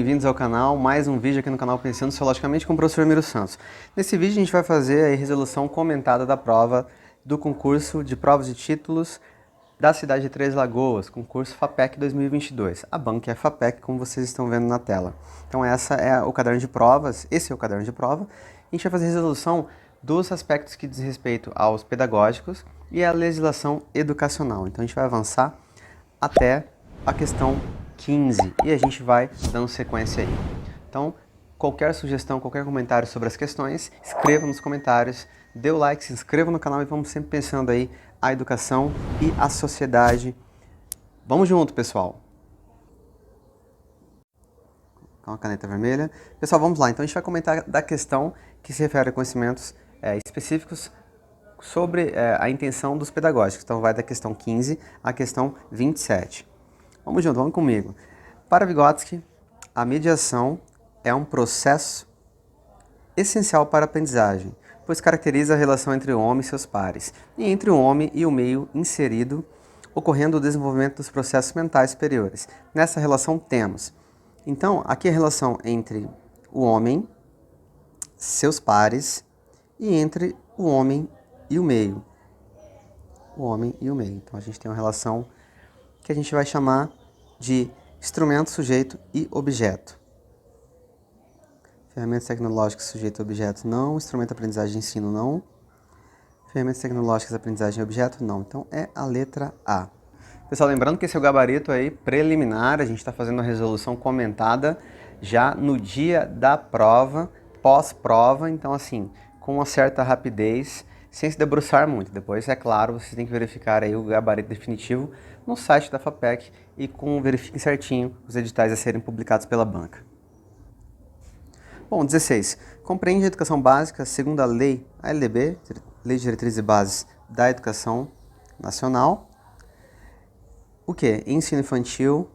bem-vindos ao canal, mais um vídeo aqui no canal Pensando Sociologicamente com o professor Miro Santos. Nesse vídeo a gente vai fazer a resolução comentada da prova do concurso de provas de títulos da cidade de Três Lagoas, concurso FAPEC 2022. A banca é FAPEC, como vocês estão vendo na tela. Então esse é o caderno de provas. A gente vai fazer a resolução dos aspectos que diz respeito aos pedagógicos e à legislação educacional. Então a gente vai avançar até a questão 15 e a gente vai dando sequência aí. Então, qualquer sugestão, qualquer comentário sobre as questões, escreva nos comentários, dê o like, se inscreva no canal e vamos sempre pensando aí a educação e a sociedade. Vamos junto, pessoal! Com a caneta vermelha. Pessoal, vamos lá. Então a gente vai comentar da questão que se refere a conhecimentos específicos sobre a intenção dos pedagógicos. Então vai da questão 15 à questão 27. Vamos junto, vamos comigo. Para Vygotsky, a mediação é um processo essencial para a aprendizagem, pois caracteriza a relação entre o homem e seus pares, e entre o homem e o meio inserido, ocorrendo o desenvolvimento dos processos mentais superiores. Nessa relação temos, então, aqui a relação entre o homem, seus pares, e entre o homem e o meio. O homem e o meio. Então a gente tem uma relação que a gente vai chamar de instrumento, sujeito e objeto. Ferramentas tecnológicas, sujeito e objeto, não. Instrumento, aprendizagem e ensino, não. Ferramentas tecnológicas, aprendizagem e objeto, não. Então é a letra A. Pessoal, lembrando que esse é o gabarito aí preliminar, a gente está fazendo a resolução comentada já no dia da prova, pós-prova, então assim, com uma certa rapidez, sem se debruçar muito. Depois, é claro, vocês têm que verificar aí o gabarito definitivo no site da FAPEC e verifiquem certinho os editais a serem publicados pela banca. Bom, 16. Compreende a educação básica segundo a lei, a LDB, Lei de Diretrizes e Bases da Educação Nacional. O que? Ensino infantil?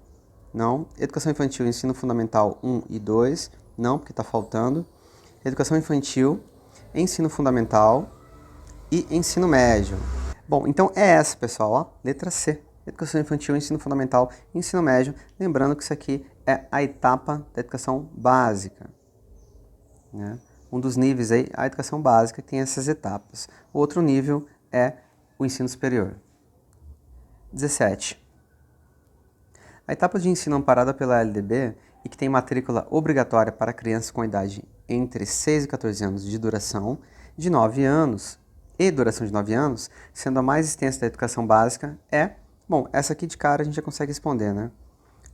Não. Educação infantil, ensino fundamental 1 e 2? Não, porque está faltando. Educação infantil, ensino fundamental e ensino médio. Bom, então é essa, pessoal, ó, letra C. Educação infantil, ensino fundamental e ensino médio. Lembrando que isso aqui é a etapa da educação básica, né? Um dos níveis aí, a educação básica, tem essas etapas. O outro nível é o ensino superior. 17. A etapa de ensino amparada pela LDB e que tem matrícula obrigatória para crianças com idade entre 6 e 14 anos de duração de 9 anos, sendo a mais extensa da educação básica, bom, essa aqui de cara a gente já consegue responder, né?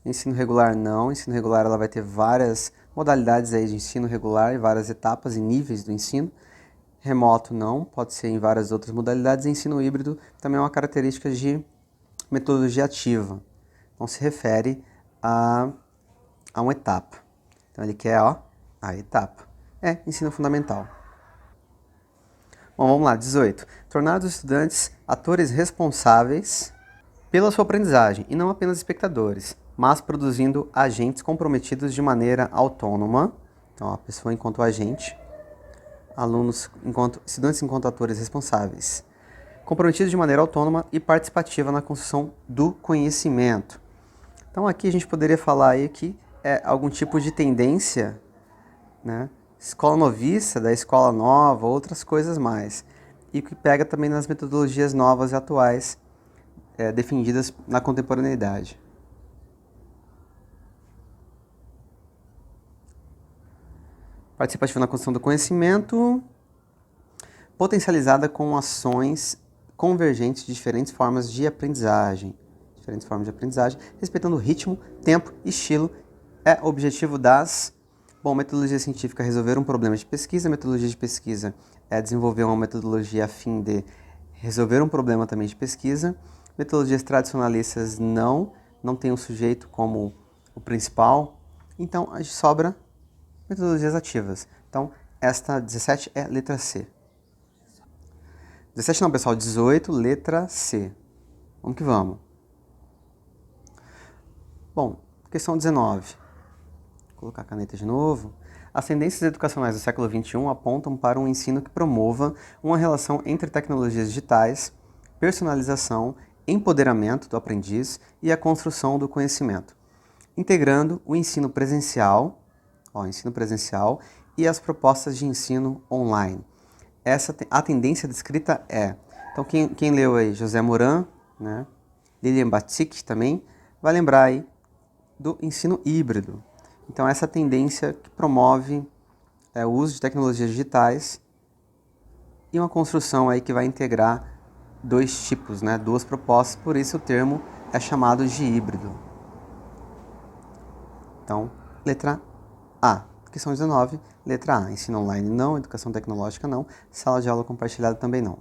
Ensino regular não, ensino regular ela vai ter várias modalidades aí de ensino regular e várias etapas e níveis do ensino. Remoto não, pode ser em várias outras modalidades. Ensino híbrido também é uma característica de metodologia ativa, não se refere a uma etapa. Então ele quer, ó, a etapa. Ensino fundamental. Bom, vamos lá, 18. Tornar os estudantes atores responsáveis pela sua aprendizagem, e não apenas espectadores, mas produzindo agentes comprometidos de maneira autônoma. Então, a pessoa enquanto agente, estudantes enquanto atores responsáveis, comprometidos de maneira autônoma e participativa na construção do conhecimento. Então, aqui a gente poderia falar aí que é algum tipo de tendência, né? Escola novista, da escola nova, outras coisas mais. E que pega também nas metodologias novas e atuais, defendidas na contemporaneidade. Participativa na construção do conhecimento, potencializada com ações convergentes de diferentes formas de aprendizagem. Respeitando o ritmo, tempo e estilo, é o objetivo das... Bom, metodologia científica é resolver um problema de pesquisa, metodologia de pesquisa é desenvolver uma metodologia a fim de resolver um problema também de pesquisa. Metodologias tradicionalistas não tem o sujeito como o principal, então a gente sobra metodologias ativas. Então, esta 17 é letra C. 17 não, pessoal, 18, letra C. Vamos que vamos. Bom, questão 19. Vou colocar a caneta de novo. As tendências educacionais do século XXI apontam para um ensino que promova uma relação entre tecnologias digitais, personalização, empoderamento do aprendiz e a construção do conhecimento. integrando o ensino presencial, e as propostas de ensino online. A tendência descrita é, então quem leu aí José Moran, né, Lilian Batic também, vai lembrar aí do ensino híbrido. Então essa tendência que promove o uso de tecnologias digitais e uma construção aí que vai integrar dois tipos, né, duas propostas, por isso o termo é chamado de híbrido. Então, letra A, questão 19, letra A, ensino online não, educação tecnológica não, sala de aula compartilhada também não.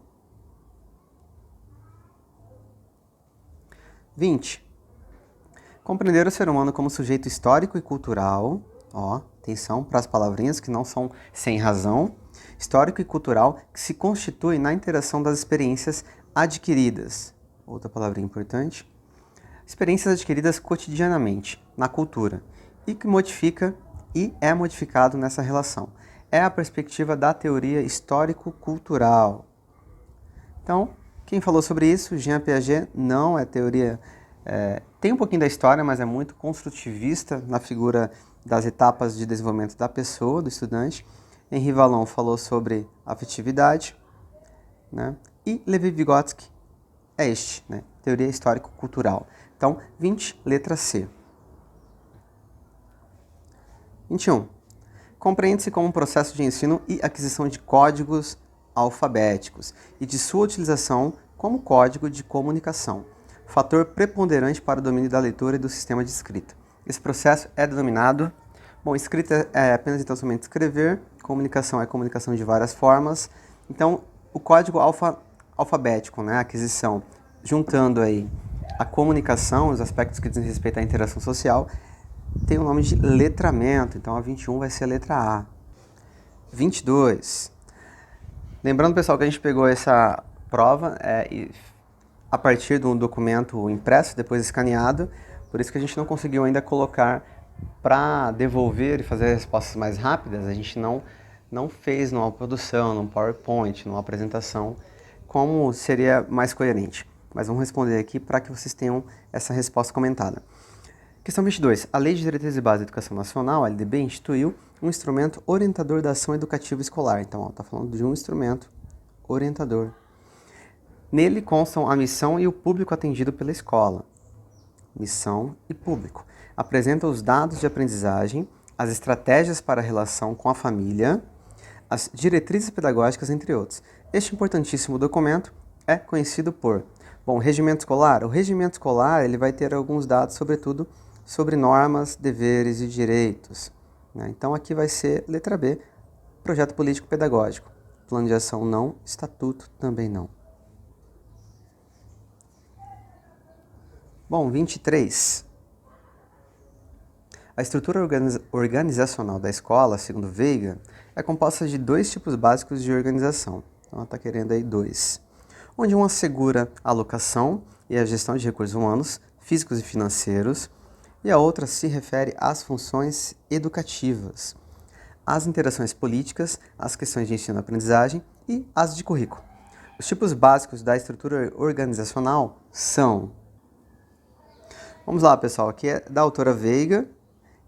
20. Compreender o ser humano como sujeito histórico e cultural, atenção para as palavrinhas que não são sem razão, histórico e cultural que se constitui na interação das experiências adquiridas, outra palavrinha importante, experiências adquiridas cotidianamente, na cultura, e que modifica e é modificado nessa relação. É a perspectiva da teoria histórico-cultural. Então, quem falou sobre isso? Jean Piaget. Não é teoria... tem um pouquinho da história, mas é muito construtivista na figura das etapas de desenvolvimento da pessoa, do estudante. Henri Vallon falou sobre afetividade, né? E Levi-Vygotsky é né? Teoria histórico-cultural. Então, 20, letra C. 21. Compreende-se como um processo de ensino e aquisição de códigos alfabéticos e de sua utilização como código de comunicação, fator preponderante para o domínio da leitura e do sistema de escrita. Esse processo é denominado... Bom, escrita é apenas e tão somente escrever, comunicação é comunicação de várias formas. Então, o código alfabético, né, a aquisição, juntando aí a comunicação, os aspectos que dizem respeito à interação social, tem o nome de letramento. Então, a 21 vai ser a letra A. 22. Lembrando, pessoal, que a gente pegou essa prova a partir de um documento impresso, depois escaneado, por isso que a gente não conseguiu ainda colocar para devolver e fazer respostas mais rápidas. A gente não fez numa produção, num PowerPoint, numa apresentação, como seria mais coerente. Mas vamos responder aqui para que vocês tenham essa resposta comentada. Questão 22. A Lei de Diretrizes e Bases da Educação Nacional, a LDB, instituiu um instrumento orientador da ação educativa escolar. Então, está falando de um instrumento orientador. Nele constam a missão e o público atendido pela escola. Missão e público. Apresenta os dados de aprendizagem, as estratégias para a relação com a família, as diretrizes pedagógicas, entre outros. Este importantíssimo documento é conhecido por... Bom, regimento escolar. O regimento escolar ele vai ter alguns dados, sobretudo, sobre normas, deveres e direitos. Né? Então, aqui vai ser letra B, projeto político-pedagógico. Plano de ação não, estatuto também não. Bom, 23. A estrutura organizacional da escola, segundo Veiga, é composta de dois tipos básicos de organização. Então, ela está querendo aí dois. Onde um assegura a alocação e a gestão de recursos humanos, físicos e financeiros, e a outra se refere às funções educativas, às interações políticas, às questões de ensino-aprendizagem e às de currículo. Os tipos básicos da estrutura organizacional são... Vamos lá, pessoal, aqui é da autora Veiga,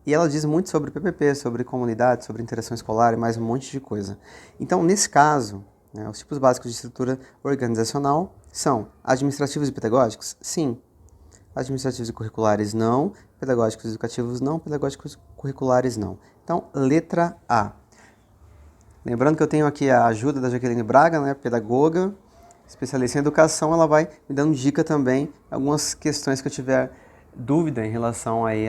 e ela diz muito sobre PPP, sobre comunidade, sobre interação escolar e mais um monte de coisa. Então, nesse caso, né, os tipos básicos de estrutura organizacional são administrativos e pedagógicos? Sim. Administrativos e curriculares, não. Pedagógicos e educativos, não. Pedagógicos e curriculares, não. Então, letra A. Lembrando que eu tenho aqui a ajuda da Jaqueline Braga, né, pedagoga, especialista em educação. Ela vai me dando dica também, algumas questões que eu tiver dúvida em relação aí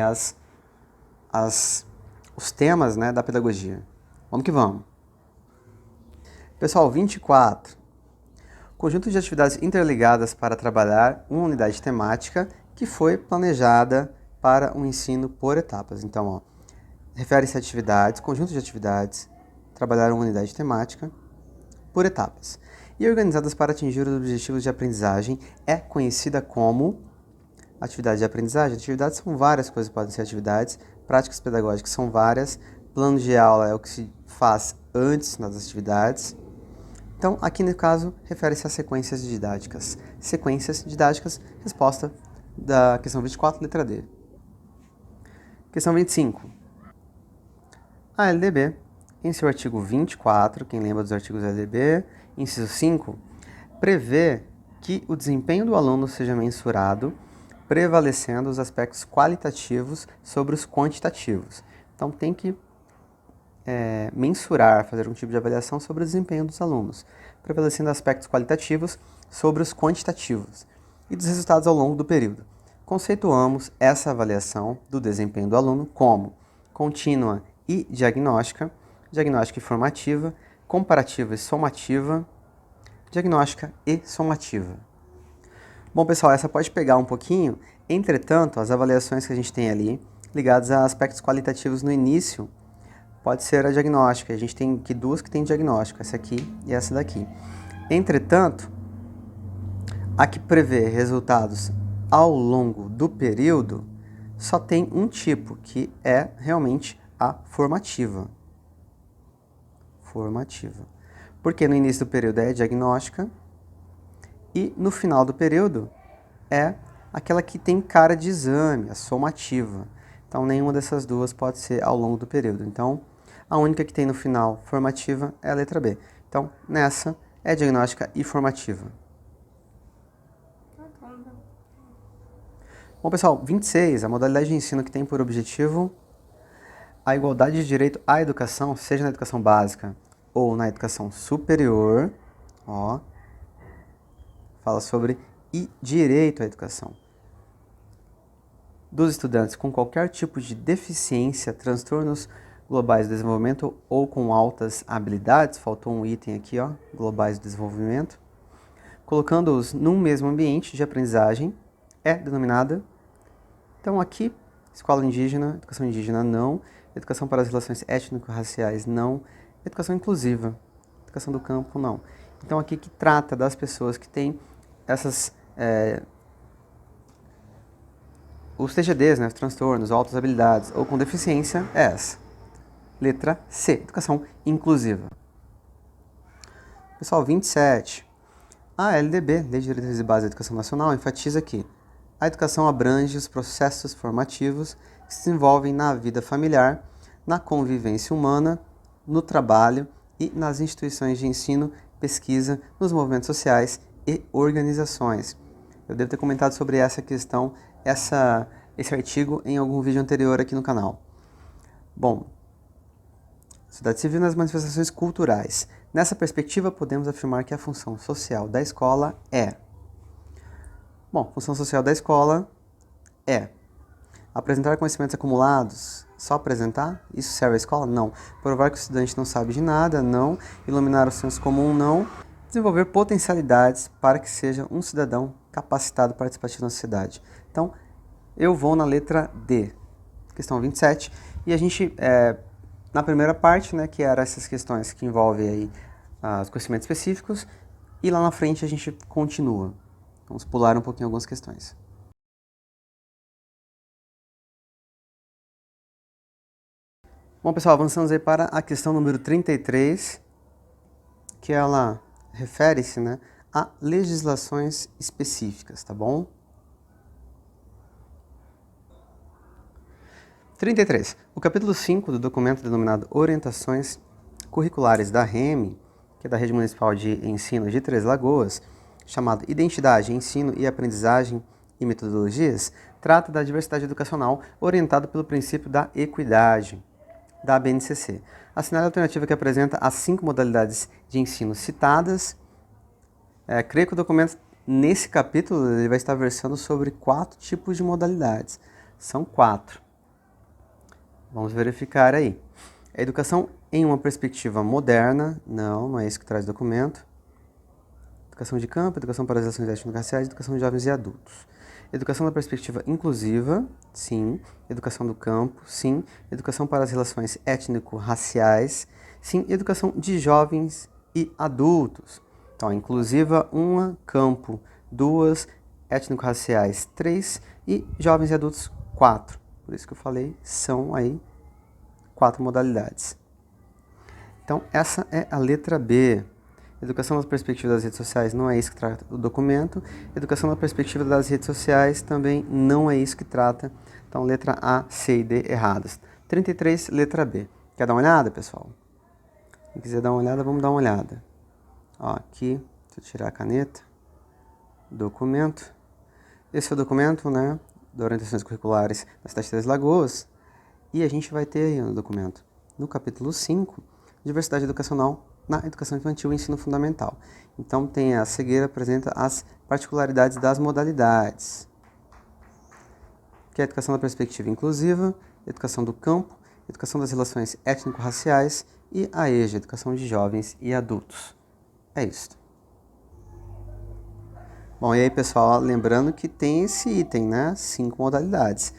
os temas, né, da pedagogia. Vamos que vamos. Pessoal, 24. Conjunto de atividades interligadas para trabalhar uma unidade temática que foi planejada para um ensino por etapas. Então, refere-se a atividades, conjunto de atividades, trabalhar uma unidade temática por etapas. E organizadas para atingir os objetivos de aprendizagem, é conhecida como atividade de aprendizagem. Atividades são várias coisas que podem ser atividades, práticas pedagógicas são várias, plano de aula é o que se faz antes das atividades. Então, aqui no caso, refere-se a sequências didáticas. Sequências didáticas, resposta da questão 24, letra D. Questão 25. A LDB, em seu artigo 24, quem lembra dos artigos da LDB, inciso 5, prevê que o desempenho do aluno seja mensurado prevalecendo os aspectos qualitativos sobre os quantitativos. Então, tem que mensurar, fazer um tipo de avaliação sobre o desempenho dos alunos, prevalecendo aspectos qualitativos sobre os quantitativos e dos resultados ao longo do período. Conceituamos essa avaliação do desempenho do aluno como contínua e diagnóstica, diagnóstica e formativa, comparativa e somativa, diagnóstica e somativa. Bom, pessoal, essa pode pegar um pouquinho, entretanto, as avaliações que a gente tem ali, ligadas a aspectos qualitativos no início, pode ser a diagnóstica. A gente tem aqui duas que tem diagnóstico, essa aqui e essa daqui. Entretanto, a que prevê resultados ao longo do período só tem um tipo, que é realmente a formativa. Formativa. Porque no início do período é diagnóstica e no final do período é aquela que tem cara de exame, a somativa. Então, nenhuma dessas duas pode ser ao longo do período. Então, a única que tem no final formativa é a letra B. Então, nessa é diagnóstica e formativa. Bom, pessoal, 26, a modalidade de ensino que tem por objetivo a igualdade de direito à educação, seja na educação básica ou na educação superior, fala sobre direito à educação dos estudantes com qualquer tipo de deficiência, transtornos globais do desenvolvimento ou com altas habilidades, faltou um item aqui, globais do desenvolvimento, colocando-os num mesmo ambiente de aprendizagem, é denominada, então aqui, escola indígena, educação indígena não, educação para as relações étnico-raciais não, educação inclusiva, educação do campo não. Então aqui que trata das pessoas que têm essas, os TGDs, né, os transtornos, altas habilidades ou com deficiência, é essa. Letra C, educação inclusiva. Pessoal, 27. A LDB, Lei de Diretrizes e Bases da Educação Nacional, enfatiza que a educação abrange os processos formativos que se desenvolvem na vida familiar, na convivência humana, no trabalho e nas instituições de ensino, pesquisa, nos movimentos sociais e organizações. Eu devo ter comentado sobre essa questão, esse artigo em algum vídeo anterior aqui no canal. Bom, sociedade civil nas manifestações culturais. Nessa perspectiva, podemos afirmar que a função social da escola é... Bom, função social da escola é apresentar conhecimentos acumulados. Só apresentar? Isso serve à escola? Não. Provar que o estudante não sabe de nada? Não. Iluminar o senso comum? Não. Desenvolver potencialidades para que seja um cidadão capacitado participativo na sociedade. Então, eu vou na letra D, questão 27. E a gente, na primeira parte, né, que era essas questões que envolvem aí, os conhecimentos específicos, e lá na frente a gente continua. Vamos pular um pouquinho algumas questões. Bom, pessoal, avançamos aí para a questão número 33, que ela refere-se, né, a legislações específicas, tá bom? 33. O capítulo 5 do documento denominado Orientações Curriculares da REME, que é da Rede Municipal de Ensino de Três Lagoas, chamado Identidade, Ensino e Aprendizagem e Metodologias, trata da diversidade educacional orientada pelo princípio da equidade, da BNCC. Assinale a alternativa que apresenta as 5 modalidades de ensino citadas. Creio que o documento, nesse capítulo, ele vai estar versando sobre 4 tipos de modalidades. São 4. Vamos verificar aí. A educação em uma perspectiva moderna, não é isso que traz o documento. Educação de campo, educação para as relações étnico-raciais, educação de jovens e adultos. Educação na perspectiva inclusiva, sim. Educação do campo, sim. Educação para as relações étnico-raciais, sim. Educação de jovens e adultos. Então, inclusiva, 1, campo, 2, étnico-raciais, 3 e jovens e adultos, 4. Por isso que eu falei, são aí 4 modalidades. Então, essa é a letra B. Educação na perspectiva das redes sociais não é isso que trata o documento. Educação na perspectiva das redes sociais também não é isso que trata Então, letra A, C e D erradas. 33, letra B. Quer dar uma olhada, pessoal? Quem quiser dar uma olhada, vamos dar uma olhada. Ó, aqui, deixa eu tirar a caneta. Documento. Esse é o documento, né, das orientações curriculares da cidade de Três Lagoas. E a gente vai ter aí no documento, no capítulo 5, diversidade educacional na educação infantil e ensino fundamental. Então, tem a cegueira, apresenta as particularidades das modalidades, que é a educação da perspectiva inclusiva, educação do campo, educação das relações étnico-raciais e a EJA, educação de jovens e adultos. É isso. Bom, e aí, pessoal, lembrando que tem esse item, né? 5 modalidades.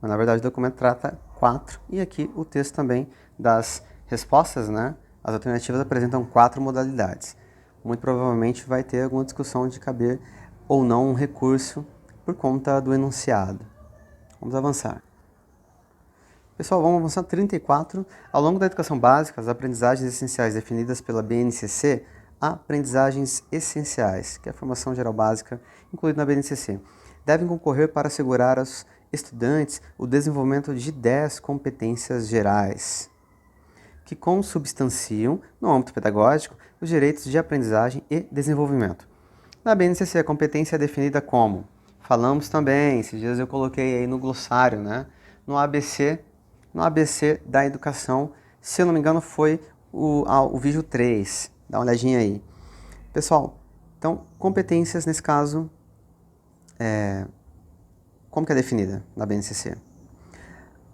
Mas, na verdade, o documento trata 4 e aqui o texto também das respostas, né? As alternativas apresentam 4 modalidades. Muito provavelmente vai ter alguma discussão de caber ou não um recurso por conta do enunciado. Vamos avançar. Pessoal, vamos avançar 34. Ao longo da educação básica, as aprendizagens essenciais definidas pela BNCC, aprendizagens essenciais, que é a formação geral básica incluída na BNCC, devem concorrer para assegurar aos estudantes o desenvolvimento de 10 competências gerais, que consubstanciam, no âmbito pedagógico, os direitos de aprendizagem e desenvolvimento. Na BNCC, a competência é definida como, falamos também, esses dias eu coloquei aí no glossário, né? No ABC da educação, se eu não me engano foi o vídeo 3, dá uma olhadinha aí. Pessoal, então, competências nesse caso, como que é definida na BNCC?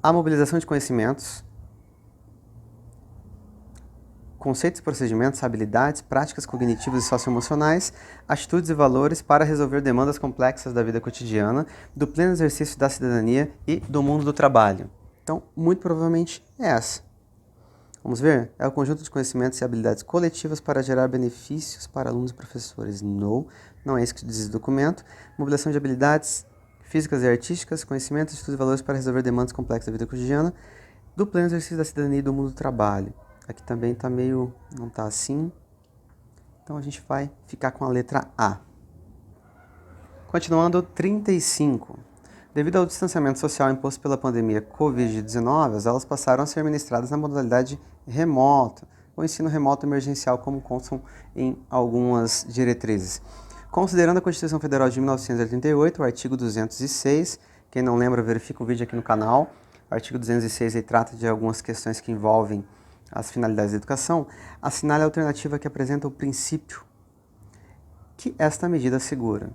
A mobilização de conhecimentos, conceitos, procedimentos, habilidades, práticas cognitivas e socioemocionais, atitudes e valores para resolver demandas complexas da vida cotidiana, do pleno exercício da cidadania e do mundo do trabalho. Então, muito provavelmente é essa. Vamos ver? É o conjunto de conhecimentos e habilidades coletivas para gerar benefícios para alunos e professores. Não é isso que diz o documento. Mobilização de habilidades físicas e artísticas, conhecimentos, atitudes e valores para resolver demandas complexas da vida cotidiana, do pleno exercício da cidadania e do mundo do trabalho. Aqui também está meio, não está assim. Então a gente vai ficar com a letra A. Continuando, 35. Devido ao distanciamento social imposto pela pandemia Covid-19, as aulas passaram a ser ministradas na modalidade remota, ou ensino remoto emergencial, como constam em algumas diretrizes. Considerando a Constituição Federal de 1988, o artigo 206, quem não lembra, verifica o vídeo aqui no canal. O artigo 206 aí trata de algumas questões que envolvem as finalidades da educação. Assinale a alternativa que apresenta o princípio que esta medida assegura.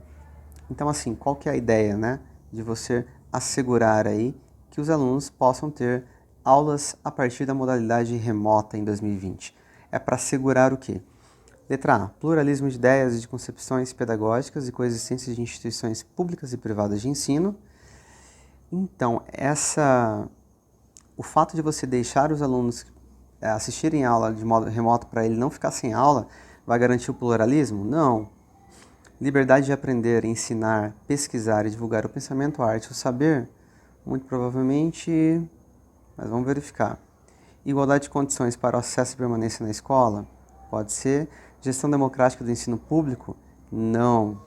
Então, assim, qual que é a ideia, né? De você assegurar aí que os alunos possam ter aulas a partir da modalidade remota em 2020. É para assegurar o quê? Letra A. Pluralismo de ideias e de concepções pedagógicas e coexistência de instituições públicas e privadas de ensino. Então, o fato de você deixar os alunos assistirem a aula de modo remoto para ele não ficar sem aula, vai garantir o pluralismo? Não. Liberdade de aprender, ensinar, pesquisar e divulgar o pensamento, a arte e o saber? Muito provavelmente, mas vamos verificar. Igualdade de condições para o acesso e permanência na escola? Pode ser. Gestão democrática do ensino público? Não.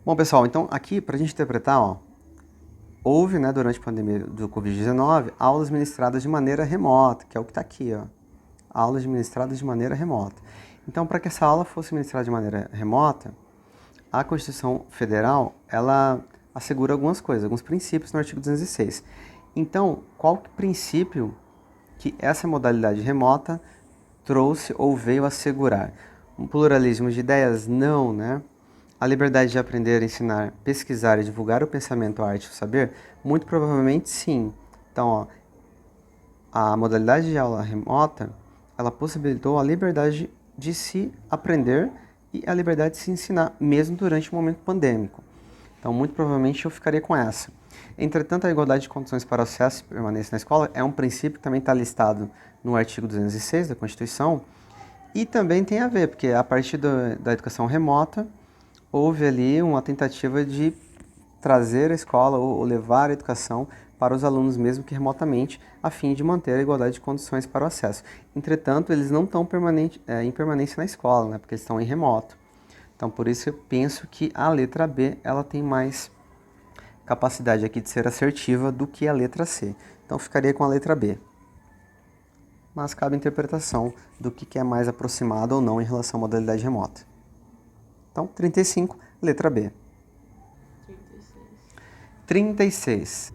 Bom, pessoal, então aqui, para a gente interpretar, houve, né, durante a pandemia do Covid-19, aulas ministradas de maneira remota, que é o que está aqui, aulas ministradas de maneira remota. Então, para que essa aula fosse ministrada de maneira remota, a Constituição Federal, ela assegura algumas coisas, alguns princípios no artigo 206. Então, qual princípio que essa modalidade remota trouxe ou veio assegurar? Um pluralismo de ideias? Não, né? A liberdade de aprender, ensinar, pesquisar e divulgar o pensamento, a arte e o saber? Muito provavelmente sim. Então, a modalidade de aula remota, ela possibilitou a liberdade de se aprender e a liberdade de se ensinar, mesmo durante o momento pandêmico. Então, muito provavelmente eu ficaria com essa. Entretanto, a igualdade de condições para o acesso e permanência na escola é um princípio que também está listado no artigo 206 da Constituição e também tem a ver, porque a partir da educação remota, houve ali uma tentativa de trazer a escola ou levar a educação para os alunos, mesmo que remotamente, a fim de manter a igualdade de condições para o acesso. Entretanto, eles não estão em permanência na escola, né, porque eles estão em remoto. Então, por isso eu penso que a letra B ela tem mais capacidade aqui de ser assertiva do que a letra C. Então ficaria com a letra B. Mas cabe a interpretação do que é mais aproximado ou não em relação à modalidade remota. Então, 35, letra B. 36.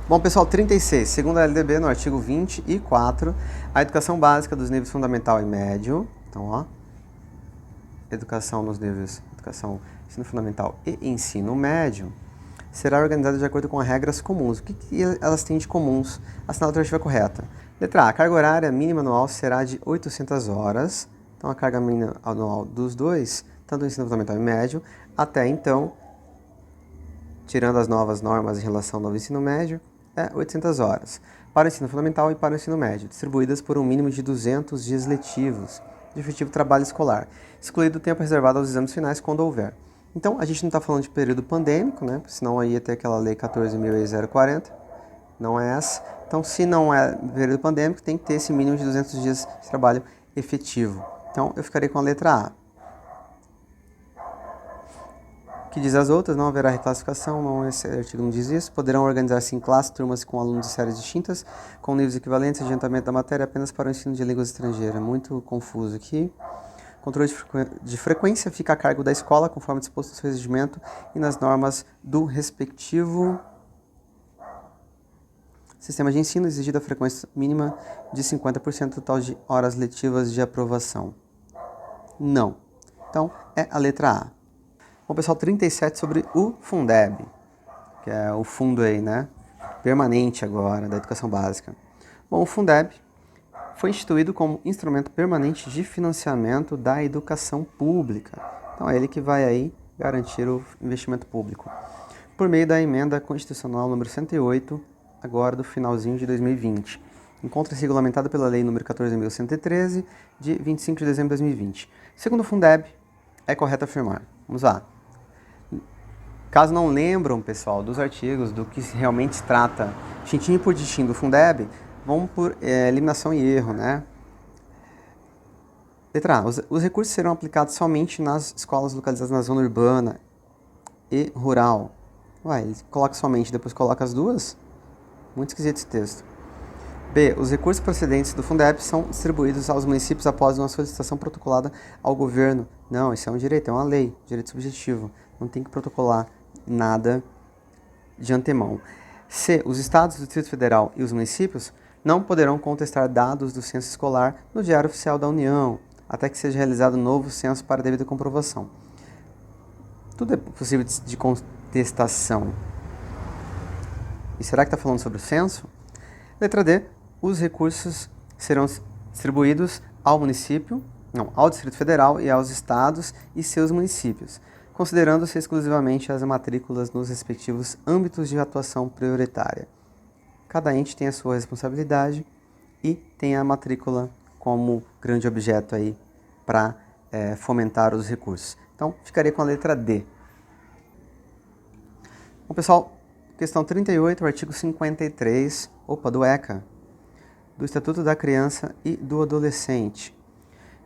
Bom, pessoal, 36. Segundo a LDB, no artigo 24, a educação básica dos níveis fundamental e médio. Então, ó, educação nos níveis, ensino fundamental e ensino médio, será organizada de acordo com regras comuns. O que elas têm de comuns? Assinala a alternativa correta. Letra A. A carga horária mínima anual será de 800 horas. Então, a carga mínima anual dos dois, tanto do ensino fundamental e médio, até então, tirando as novas normas em relação ao novo ensino médio, é 800 horas. Para o ensino fundamental e para o ensino médio, distribuídas por um mínimo de 200 dias letivos de efetivo trabalho escolar, excluído o tempo reservado aos exames finais quando houver. Então, a gente não está falando de período pandêmico, né? Senão aí ia ter aquela lei 14.040, não é essa. Então, se não é período pandêmico, tem que ter esse mínimo de 200 dias de trabalho efetivo. Então, eu ficarei com a letra A. Que diz as outras, não haverá reclassificação, não, esse artigo não diz isso. Poderão organizar-se em classes, turmas com alunos de séries distintas, com níveis equivalentes, adiantamento da matéria apenas para o ensino de línguas estrangeiras. Muito confuso aqui. Controle de frequência fica a cargo da escola, conforme disposto no seu regimento e nas normas do respectivo sistema de ensino, exigida a frequência mínima de 50% do total de horas letivas de aprovação. Não. Então, é a letra A. Bom, pessoal, 37 sobre o Fundeb, que é o fundo aí, né, permanente agora da educação básica. Bom, o Fundeb foi instituído como instrumento permanente de financiamento da educação pública. Então, é ele que vai aí garantir o investimento público. Por meio da emenda constitucional número 108, agora do finalzinho de 2020. Encontra-se regulamentada pela lei número 14.113, de 25 de dezembro de 2020. Segundo o Fundeb, é correto afirmar. Vamos lá. Caso não lembram, pessoal, dos artigos, do que realmente se trata, tintim por tintim do Fundeb, vamos por eliminação e erro, né? Letra A. Os recursos serão aplicados somente nas escolas localizadas na zona urbana e rural. Ué, ele coloca somente, depois coloca as duas? Muito esquisito esse texto. B. Os recursos procedentes do Fundeb são distribuídos aos municípios após uma solicitação protocolada ao governo. Não, isso é um direito, é uma lei, direito subjetivo. Não tem que protocolar nada de antemão. C. Os estados, o Distrito Federal e os municípios não poderão contestar dados do censo escolar no Diário Oficial da União, até que seja realizado um novo censo para devida comprovação. Tudo é possível de contestação. E será que está falando sobre o censo? Letra D. Os recursos serão distribuídos ao município, ao Distrito Federal e aos estados e seus municípios, considerando-se exclusivamente as matrículas nos respectivos âmbitos de atuação prioritária. Cada ente tem a sua responsabilidade e tem a matrícula como grande objeto aí para fomentar os recursos. Então, ficaria com a letra D. Bom, pessoal, questão 38, artigo 53, do ECA, do Estatuto da Criança e do Adolescente.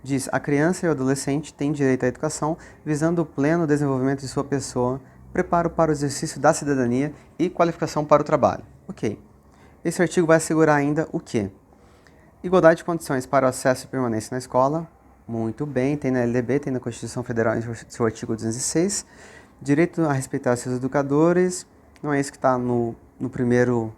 Diz, a criança e o adolescente têm direito à educação visando o pleno desenvolvimento de sua pessoa, preparo para o exercício da cidadania e qualificação para o trabalho. Ok. Esse artigo vai assegurar ainda o quê? Igualdade de condições para o acesso e permanência na escola. Muito bem, tem na LDB, tem na Constituição Federal em seu artigo 206. Direito a respeitar seus educadores. Não é isso que está no primeiro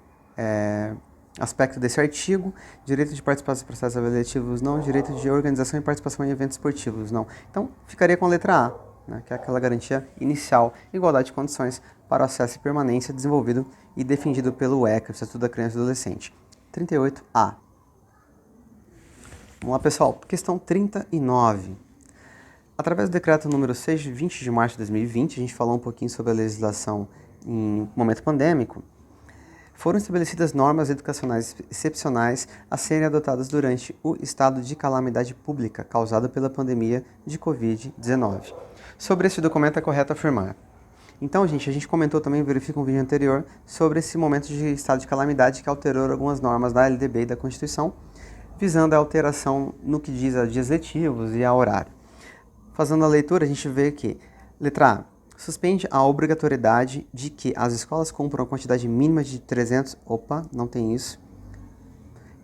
aspecto desse artigo. Direito de participação em processos avaliativos, não. Direito de organização e participação em eventos esportivos, não. Então, ficaria com a letra A, né, que é aquela garantia inicial, igualdade de condições para o acesso e permanência desenvolvido e defendido pelo ECA, Estatuto da Criança e Adolescente. 38A. Vamos lá, pessoal. Questão 39. Através do decreto número 6 de 20 de março de 2020, a gente falou um pouquinho sobre a legislação em momento pandêmico, foram estabelecidas normas educacionais excepcionais a serem adotadas durante o estado de calamidade pública causado pela pandemia de Covid-19. Sobre esse documento é correto afirmar. Então, gente, a gente comentou também, verifica um vídeo anterior, sobre esse momento de estado de calamidade que alterou algumas normas da LDB e da Constituição, visando a alteração no que diz a dias letivos e a horário. Fazendo a leitura, a gente vê que, letra A, Suspende a obrigatoriedade de que as escolas cumpram a quantidade mínima de 300... Opa, não tem isso.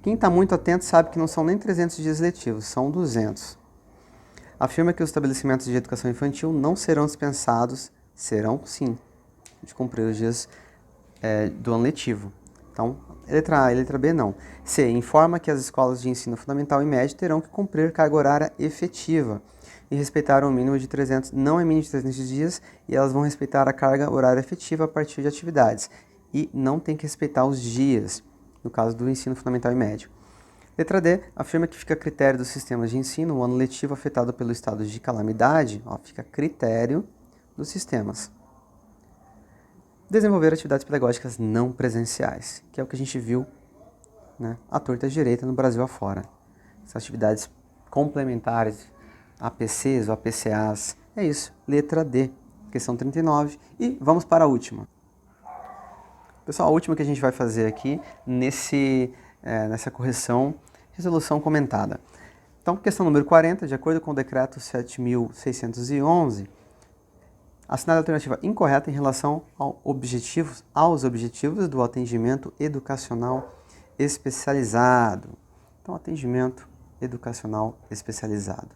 Quem está muito atento sabe que não são nem 300 dias letivos, são 200. Afirma que os estabelecimentos de educação infantil não serão dispensados, serão sim, de cumprir os dias do ano letivo. Então, letra A e letra B não. C. Informa que as escolas de ensino fundamental e médio terão que cumprir carga horária efetiva e respeitar um mínimo de 300, não é mínimo de 300 dias, e elas vão respeitar a carga horária efetiva a partir de atividades. E não tem que respeitar os dias, no caso do ensino fundamental e médio. Letra D. Afirma que fica a critério dos sistemas de ensino o ano letivo afetado pelo estado de calamidade, fica a critério dos sistemas. Desenvolver atividades pedagógicas não presenciais, que é o que a gente viu, né, à torta direita no Brasil afora. Essas atividades complementares, APCs ou APCAs, é isso, letra D, questão 39. E vamos para a última. Pessoal, a última que a gente vai fazer aqui nessa correção, resolução comentada. Então, questão número 40, de acordo com o decreto 7.611, assinada a alternativa incorreta em relação aos objetivos do atendimento educacional especializado. Então, atendimento educacional especializado.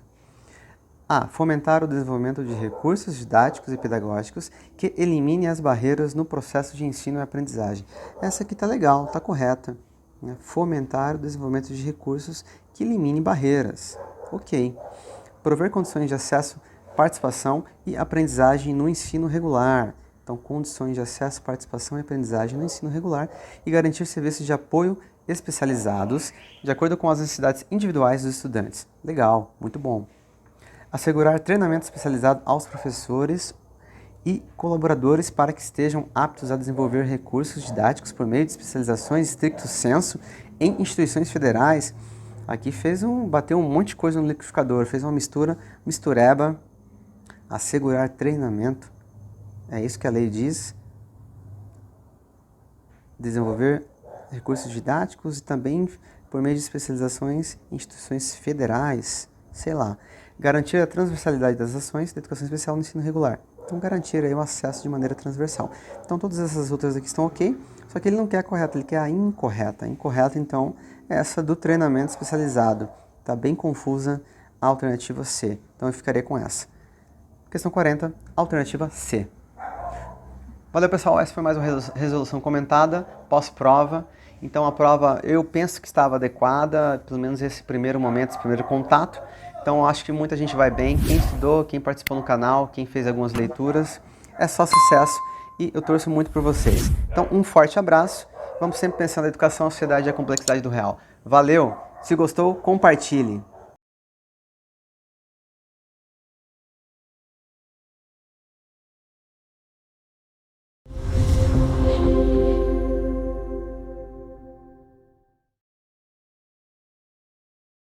A. Fomentar o desenvolvimento de recursos didáticos e pedagógicos que eliminem as barreiras no processo de ensino e aprendizagem. Essa aqui está legal, está correta. Né? Fomentar o desenvolvimento de recursos que eliminem barreiras. Ok. Prover condições de acesso, participação e aprendizagem no ensino regular. Então, condições de acesso, participação e aprendizagem no ensino regular e garantir serviços de apoio especializados de acordo com as necessidades individuais dos estudantes. Legal, muito bom. Assegurar treinamento especializado aos professores e colaboradores para que estejam aptos a desenvolver recursos didáticos por meio de especializações stricto sensu em instituições federais. Aqui bateu um monte de coisa no liquidificador, fez uma mistureba. Assegurar treinamento, é isso que a lei diz. Desenvolver recursos didáticos e também por meio de especializações em instituições federais, sei lá. Garantir a transversalidade das ações da educação especial no ensino regular. Então, garantir aí o acesso de maneira transversal. Então, todas essas outras aqui estão ok, só que ele não quer a correta, ele quer a incorreta. A incorreta, então, é essa do treinamento especializado. Está bem confusa a alternativa C. Então, eu ficaria com essa. Questão 40, alternativa C. Valeu, pessoal. Essa foi mais uma resolução comentada, pós-prova. Então, a prova eu penso que estava adequada, pelo menos esse primeiro momento, esse primeiro contato. Então, acho que muita gente vai bem. Quem estudou, quem participou no canal, quem fez algumas leituras, é só sucesso e eu torço muito por vocês. Então, um forte abraço. Vamos sempre pensando na educação, a sociedade e a complexidade do real. Valeu! Se gostou, compartilhe.